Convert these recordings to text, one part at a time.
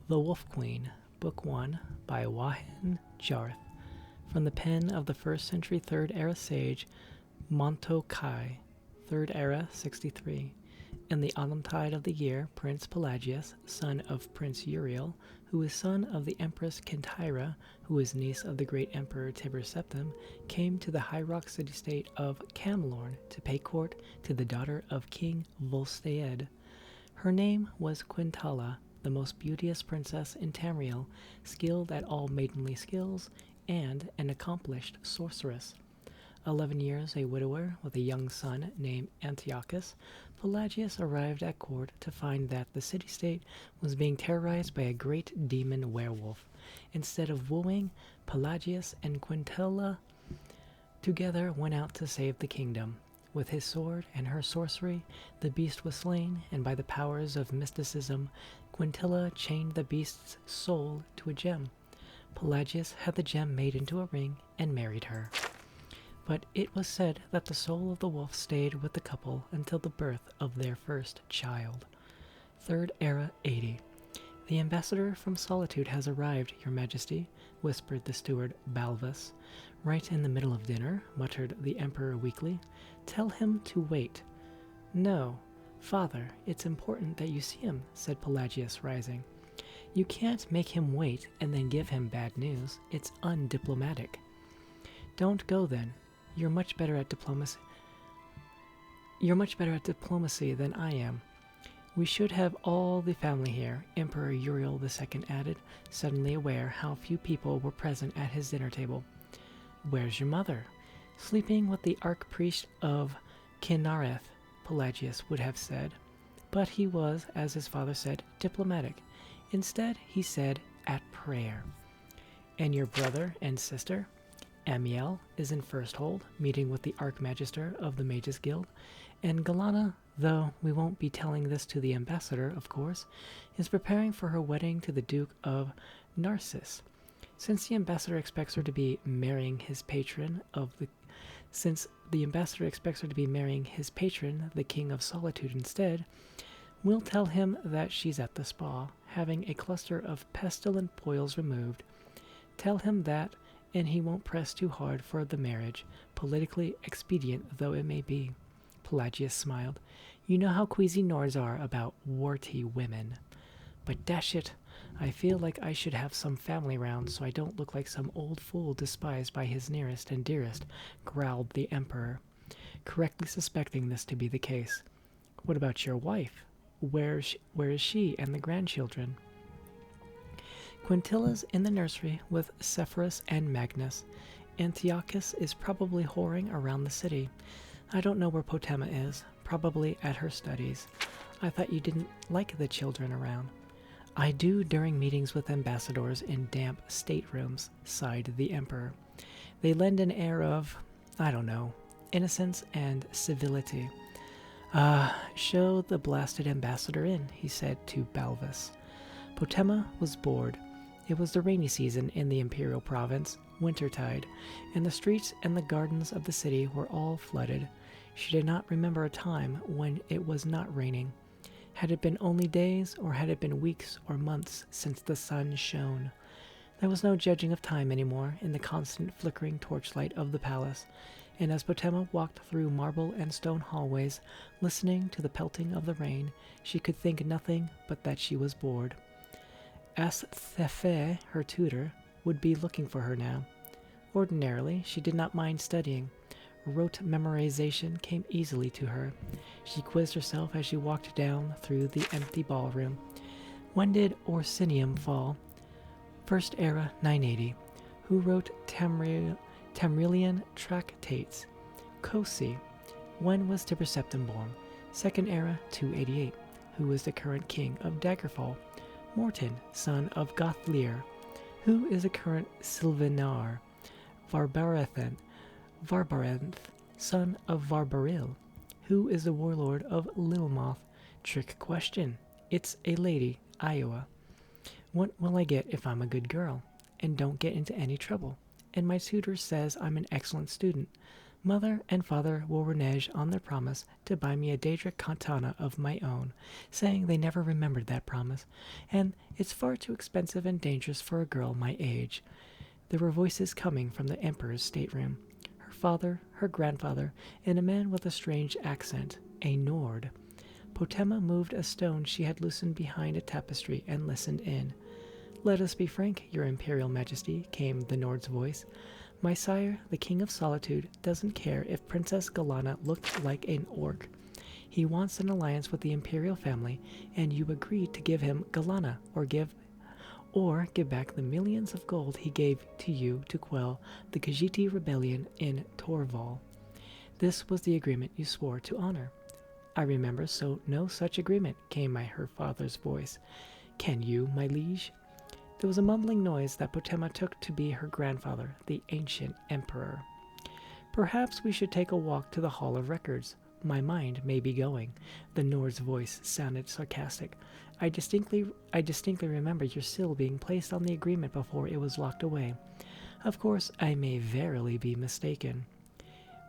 The Wolf Queen, Book 1 by Wahin Jarth, from the pen of the 1st century 3rd era sage Monto Kai, 3rd era 63. In the autumntide of the year, Prince Pelagius, son of Prince Uriel, who is son of the Empress Kentyra, who is niece of the great Emperor Tiber Septim, came to the high rock city-state of Camlorn to pay court to the daughter of King Volstead. Her name was Quintala, the most beauteous princess in Tamriel, skilled at all maidenly skills, and an accomplished sorceress. 11 years a widower with a young son named Antiochus, Pelagius arrived at court to find that the city-state was being terrorized by a great demon werewolf. Instead of wooing, Pelagius and Quintilla together went out to save the kingdom. With his sword and her sorcery, the beast was slain, and by the powers of mysticism, Quintilla chained the beast's soul to a gem. Pelagius had the gem made into a ring and married her. But it was said that the soul of the wolf stayed with the couple until the birth of their first child. 3rd Era 80. The ambassador from Solitude has arrived, Your Majesty, whispered the steward Balvus. Right in the middle of dinner, muttered the Emperor weakly. Tell him to wait. No, father, it's important that you see him, said Pelagius, rising. You can't make him wait and then give him bad news. It's undiplomatic. Don't go then. You're much better at diplomacy. You're much better at diplomacy than I am. We should have all the family here, Emperor Uriel II added, suddenly aware how few people were present at his dinner table. Where's your mother? Sleeping with the archpriest of Kinareth, Pelagius would have said. But he was, as his father said, diplomatic. Instead, he said, at prayer. And your brother and sister? Amiel is in first hold, meeting with the Archmagister of the Mages Guild, and Galana, though we won't be telling this to the ambassador, of course, is preparing for her wedding to the Duke of Narcissus. Since the ambassador expects her to be marrying his patron, the King of Solitude instead, we'll tell him that she's at the spa, having a cluster of pestilent boils removed. Tell him that, and he won't press too hard for the marriage, politically expedient though it may be. Pelagius smiled. You know how queasy Nords are about warty women. But dash it, I feel like I should have some family round so I don't look like some old fool despised by his nearest and dearest, growled the Emperor, correctly suspecting this to be the case. What about your wife? Where is she and the grandchildren? Quintilla's in the nursery with Sepphoris and Magnus. Antiochus is probably whoring around the city. I don't know where Potema is, probably at her studies. I thought you didn't like the children around. I do during meetings with ambassadors in damp staterooms, sighed the Emperor. They lend an air of, I don't know, innocence and civility. Show the blasted ambassador in, he said to Balvus. Potema was bored. It was the rainy season in the imperial province, wintertide, and the streets and the gardens of the city were all flooded. She did not remember a time when it was not raining. Had it been only days, or had it been weeks or months since the sun shone? There was no judging of time anymore in the constant flickering torchlight of the palace, and as Potema walked through marble and stone hallways, listening to the pelting of the rain, she could think nothing but that she was bored. Asthefe, her tutor, would be looking for her now. Ordinarily, she did not mind studying. Rote memorization came easily to her. She quizzed herself as she walked down through the empty ballroom. When did Orsinium fall? 1st Era 980. Who wrote Tamrillian tractates? Cosi. When was Tiber Septim born? 2nd Era 288. Who is the current king of Daggerfall? Morton, son of Gothlir. Who is the current Sylvanar? Varbaranth, son of Varbaril. Who is the warlord of Littlemoth? Trick question. It's a lady, Iowa. What will I get if I'm a good girl, and don't get into any trouble? And my tutor says I'm an excellent student. Mother and father will renege on their promise to buy me a Daedric katana of my own, saying they never remembered that promise, and it's far too expensive and dangerous for a girl my age. There were voices coming from the Emperor's stateroom. Her father, her grandfather, and a man with a strange accent, a Nord. Potema moved a stone she had loosened behind a tapestry and listened in. "Let us be frank, your Imperial Majesty," came the Nord's voice. "My sire, the King of Solitude, doesn't care if Princess Galana looked like an orc. He wants an alliance with the Imperial family, and you agreed to give him Galana, or give back the millions of gold he gave to you to quell the Khajiit rebellion in Torval. This was the agreement you swore to honor." "I remember no such agreement," came her father's voice. "Can you, my liege?" There was a mumbling noise that Potema took to be her grandfather, the ancient emperor. "Perhaps we should take a walk to the Hall of Records. My mind may be going." The Nord's voice sounded sarcastic. I distinctly remember your seal being placed on the agreement before it was locked away. Of course, I may verily be mistaken."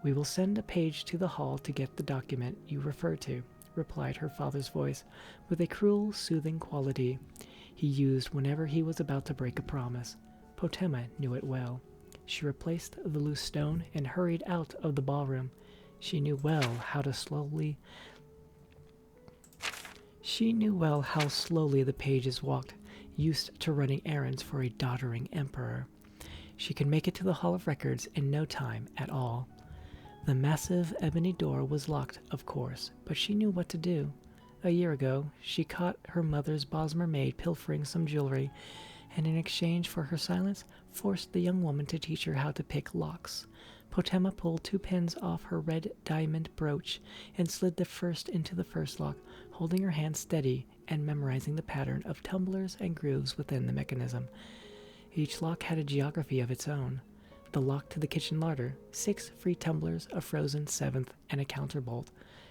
"We will send a page to the hall to get the document you refer to," replied her father's voice, with a cruel, soothing quality he used whenever he was about to break a promise. Potema knew it well. She replaced the loose stone and hurried out of the ballroom. She knew well how slowly the pages walked, used to running errands for a doddering emperor. She could make it to the Hall of Records in no time at all. The massive ebony door was locked, of course, but she knew what to do. A year ago, she caught her mother's Bosmer maid pilfering some jewelry, and in exchange for her silence, forced the young woman to teach her how to pick locks. Potema pulled 2 pins off her red diamond brooch and slid the first into the first lock, holding her hand steady and memorizing the pattern of tumblers and grooves within the mechanism. Each lock had a geography of its own. The lock to the kitchen larder, 6 free tumblers, a frozen 7th, and a counterbolt.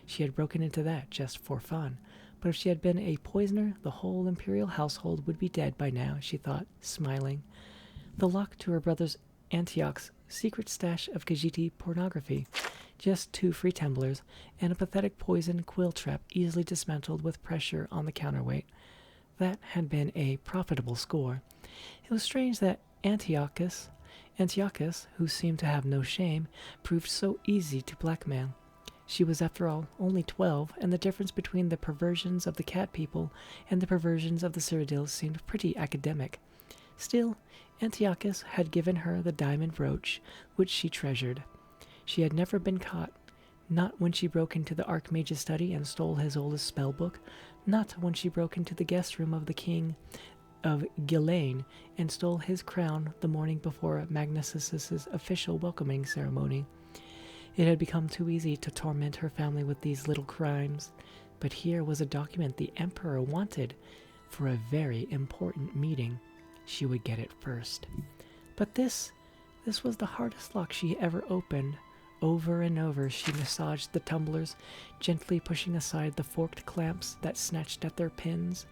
She had broken into that just for fun, but if she had been a poisoner, the whole imperial household would be dead by now, she thought, smiling. The lock to her brother's Antioch's secret stash of Khajiit pornography, just 2 free tumblers, and a pathetic poison quill trap easily dismantled with pressure on the counterweight. That had been a profitable score. It was strange that Antiochus, who seemed to have no shame, proved so easy to blackmail. She was, after all, only 12, and the difference between the perversions of the cat people and the perversions of the Cyrodiils seemed pretty academic. Still, Antiochus had given her the diamond brooch, which she treasured. She had never been caught, not when she broke into the Archmage's study and stole his oldest spell book, not when she broke into the guest room of the king of Ghislaine and stole his crown the morning before Magnusus's official welcoming ceremony. It had become too easy to torment her family with these little crimes, but here was a document the Emperor wanted for a very important meeting. She would get it first. But this was the hardest lock she ever opened. Over and over she massaged the tumblers, gently pushing aside the forked clamps that snatched at their pins,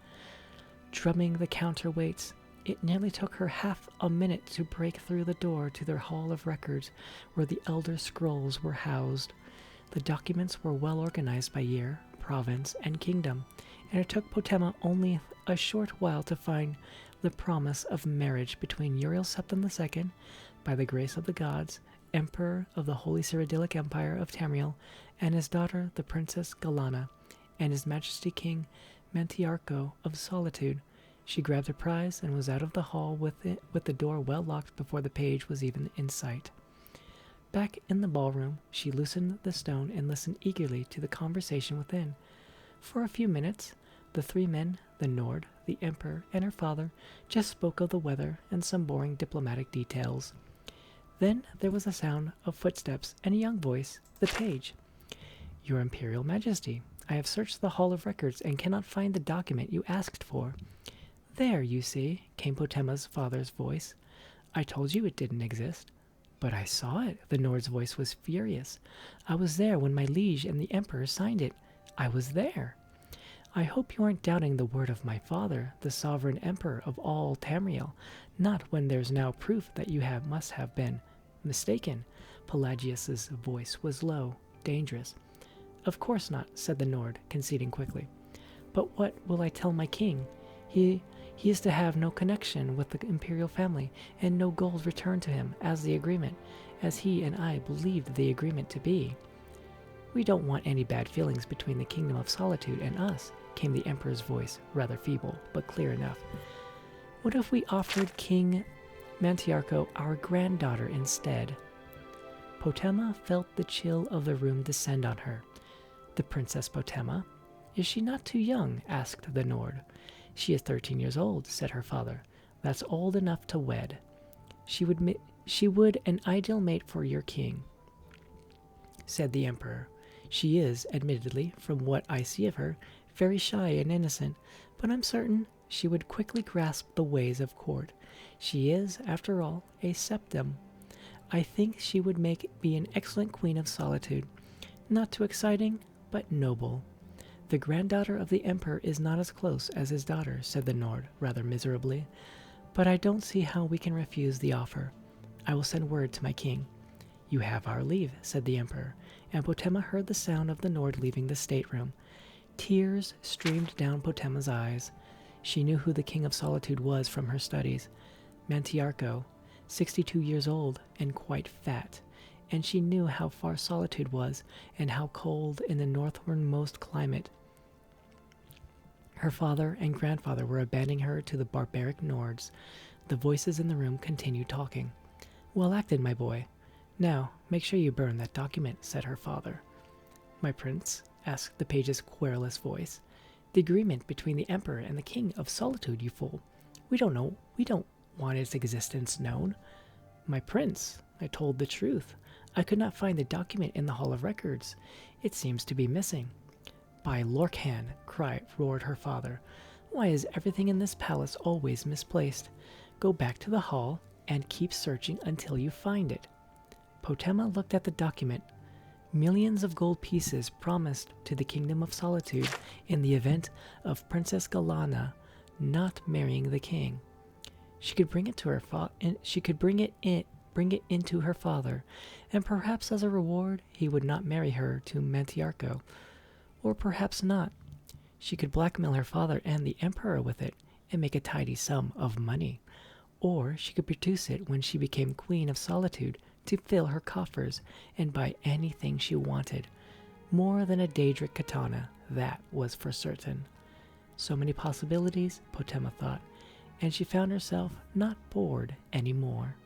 drumming the counterweights. It nearly took her half a minute to break through the door to their Hall of Records, where the Elder Scrolls were housed. The documents were well organized by year, province, and kingdom, and it took Potema only a short while to find the promise of marriage between Uriel Septim II, by the grace of the gods, Emperor of the Holy Cyrodiilic Empire of Tamriel, and his daughter, the Princess Galana, and His Majesty King Mantiarco of Solitude. She grabbed her prize and was out of the hall with the door well locked before the page was even in sight. Back in the ballroom, she loosened the stone and listened eagerly to the conversation within. For a few minutes, the 3 men, the Nord, the Emperor, and her father, just spoke of the weather and some boring diplomatic details. Then there was a sound of footsteps and a young voice, the page. "Your Imperial Majesty, I have searched the Hall of Records and cannot find the document you asked for." "There, you see," came Potema's father's voice. "I told you it didn't exist." "But I saw it." The Nord's voice was furious. "I was there when my liege and the Emperor signed it. I was there." "I hope you aren't doubting the word of my father, the sovereign emperor of all Tamriel, not when there's now proof that you must have been mistaken." Pelagius's voice was low, dangerous. Of course not, said the Nord, conceding quickly. But what will I tell my king? He is to have no connection with the imperial family, and no gold returned to him as the agreement, as he and I believed the agreement to be. We don't want any bad feelings between the Kingdom of Solitude and us, came the Emperor's voice, rather feeble, but clear enough. What if we offered King Mantiarco our granddaughter instead? Potema felt the chill of the room descend on her. The Princess Potema? Is she not too young? Asked the Nord. She is 13 years old, said her father. That's old enough to wed. She would an ideal mate for your king, said the Emperor. She is, admittedly, from what I see of her, very shy and innocent, but I'm certain she would quickly grasp the ways of court. She is, after all, a septim. I think she would be an excellent Queen of Solitude. Not too exciting, but noble. The granddaughter of the Emperor is not as close as his daughter, said the Nord, rather miserably. But I don't see how we can refuse the offer. I will send word to my king. You have our leave, said the Emperor, and Potema heard the sound of the Nord leaving the stateroom. Tears streamed down Potema's eyes. She knew who the King of Solitude was from her studies. Mantiarco, 62 years old and quite fat, and she knew how far Solitude was and how cold in the northernmost climate. Her father and grandfather were abandoning her to the barbaric Nords. The voices in the room continued talking. Well acted, my boy. Now, make sure you burn that document, said her father. My prince, asked the page's querulous voice. The agreement between the Emperor and the King of Solitude, you fool. We don't want its existence known. My prince, I told the truth. I could not find the document in the Hall of Records. It seems to be missing. By Lorcan, roared her father. Why is everything in this palace always misplaced? Go back to the hall and keep searching until you find it. Potema looked at the document. Millions of gold pieces promised to the Kingdom of Solitude in the event of Princess Galana not marrying the king. She could bring it to her bring it into her father, and perhaps as a reward he would not marry her to Mantiarco. Or perhaps not. She could blackmail her father and the Emperor with it and make a tidy sum of money. Or she could produce it when she became Queen of Solitude to fill her coffers and buy anything she wanted. More than a Daedric katana, that was for certain. So many possibilities, Potema thought, and she found herself not bored anymore.